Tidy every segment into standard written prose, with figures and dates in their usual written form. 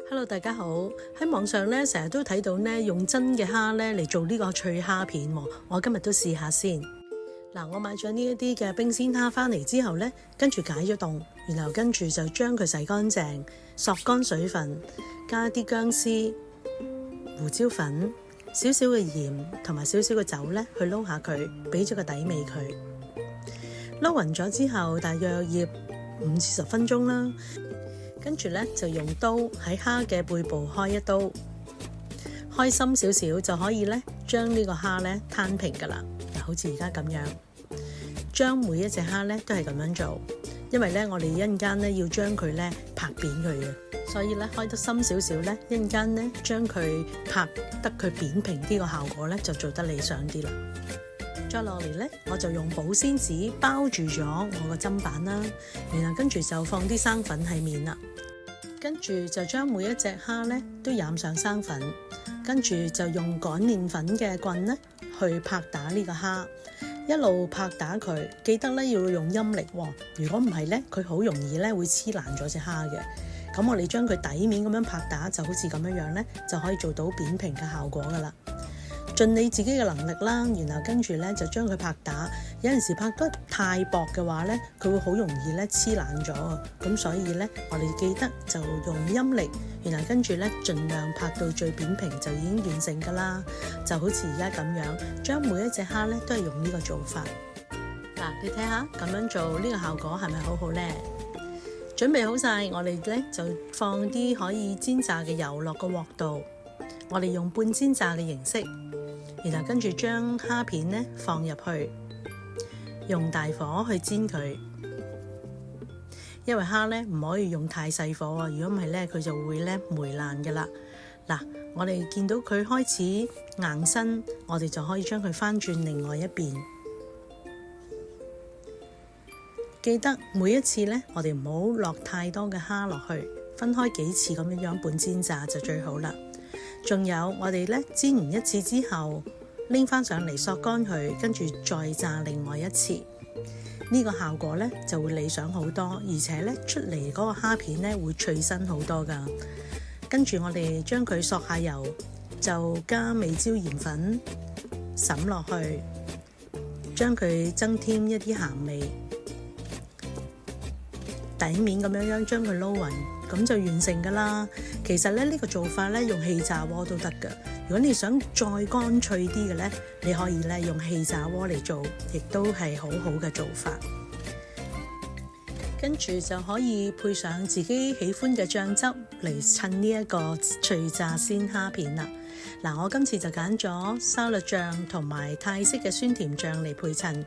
Hello， 大家好。喺網上咧，成日都睇到咧用真嘅蝦咧嚟做呢個脆蝦片喎。我今日都試下先。嗱，我買咗呢一啲嘅冰鮮蝦翻嚟之後咧，跟住解咗凍，然後跟住就將佢洗乾淨，索乾水分，加啲薑絲、胡椒粉、少少嘅鹽同埋少少嘅酒咧，去撈下佢，俾咗個底味佢。撈勻咗之後，大約醃5至10分鐘啦。跟住咧就用刀喺蝦嘅背部開一刀，開深少少就可以咧將呢個蝦咧攤平噶啦。嗱，好似而家咁樣，將每一隻蝦咧都係咁樣做，因為咧我哋一陣間咧要將佢咧拍扁佢嘅，所以咧開得深少少咧，一陣間咧將佢拍得佢扁平啲個效果咧就做得理想啲啦。再落嚟咧，我就用保鮮紙包住咗我個砧板啦，然後跟住就放啲生粉喺面啦，跟住就將每一隻蝦咧都染上生粉，跟住就用擀麵粉嘅棍咧去拍打呢個蝦，一路拍打佢，記得咧要用陰力喎，如果唔係咧，佢好容易咧會黐爛咗隻蝦嘅。咁我哋將佢底面咁樣拍打，就好似咁樣樣咧，就可以做到扁平嘅效果噶啦。盡你自己嘅能力啦，然後跟住咧就將佢拍打。有陣時拍得太薄嘅話咧，佢會好容易咧黐爛咗啊！咁所以咧，我哋記得就用陰力，然後跟住咧盡量拍到最扁平就已經完成噶啦。就好似而家咁樣，將每一隻蝦咧都係用呢個做法。嗱，你睇下咁樣做呢個效果係咪好好咧？準備好晒，我哋咧就放啲可以煎炸嘅油落個鑊度，我哋用半煎炸嘅形式。然後跟住將蝦片咧放入去，用大火去煎佢，因為蝦咧唔可以用太細火啊，如果唔係咧佢就會咧霉爛噶啦。嗱，我哋見到佢開始硬身，我哋就可以將佢翻轉另外一邊。記得每一次咧，我哋唔好落太多嘅蝦落去，分開幾次咁樣半煎炸就最好啦。仲有我哋咧煎完一次之後，拎翻上嚟索乾佢，跟住再炸另外一次，呢個效果咧就會理想好多，而且咧出嚟嗰個蝦片咧會脆身好多噶。跟住我哋將佢索下油，就加味椒鹽粉灑落去，將佢增添一啲鹹味，底面咁樣將佢撈勻，咁就完成噶啦。其實咧呢個做法咧用氣炸鍋都得噶。如果你想再乾脆啲嘅咧，你可以咧用氣炸鍋嚟做，亦都係好好嘅做法。跟住就可以配上自己喜歡嘅醬汁嚟襯呢一個脆炸鮮蝦片啦。嗱，我今次就揀咗沙律醬同埋泰式嘅酸甜醬嚟配襯，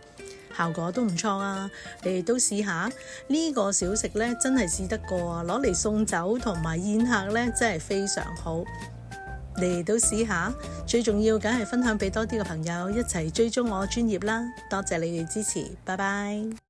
效果都唔錯啊！你哋都試下呢個小食咧，真係試得過啊！攞嚟送酒同埋宴客咧，真係非常好。你哋都試下，最重要梗係分享俾多啲嘅朋友一齊追蹤我專頁啦！多謝你哋支持，拜拜。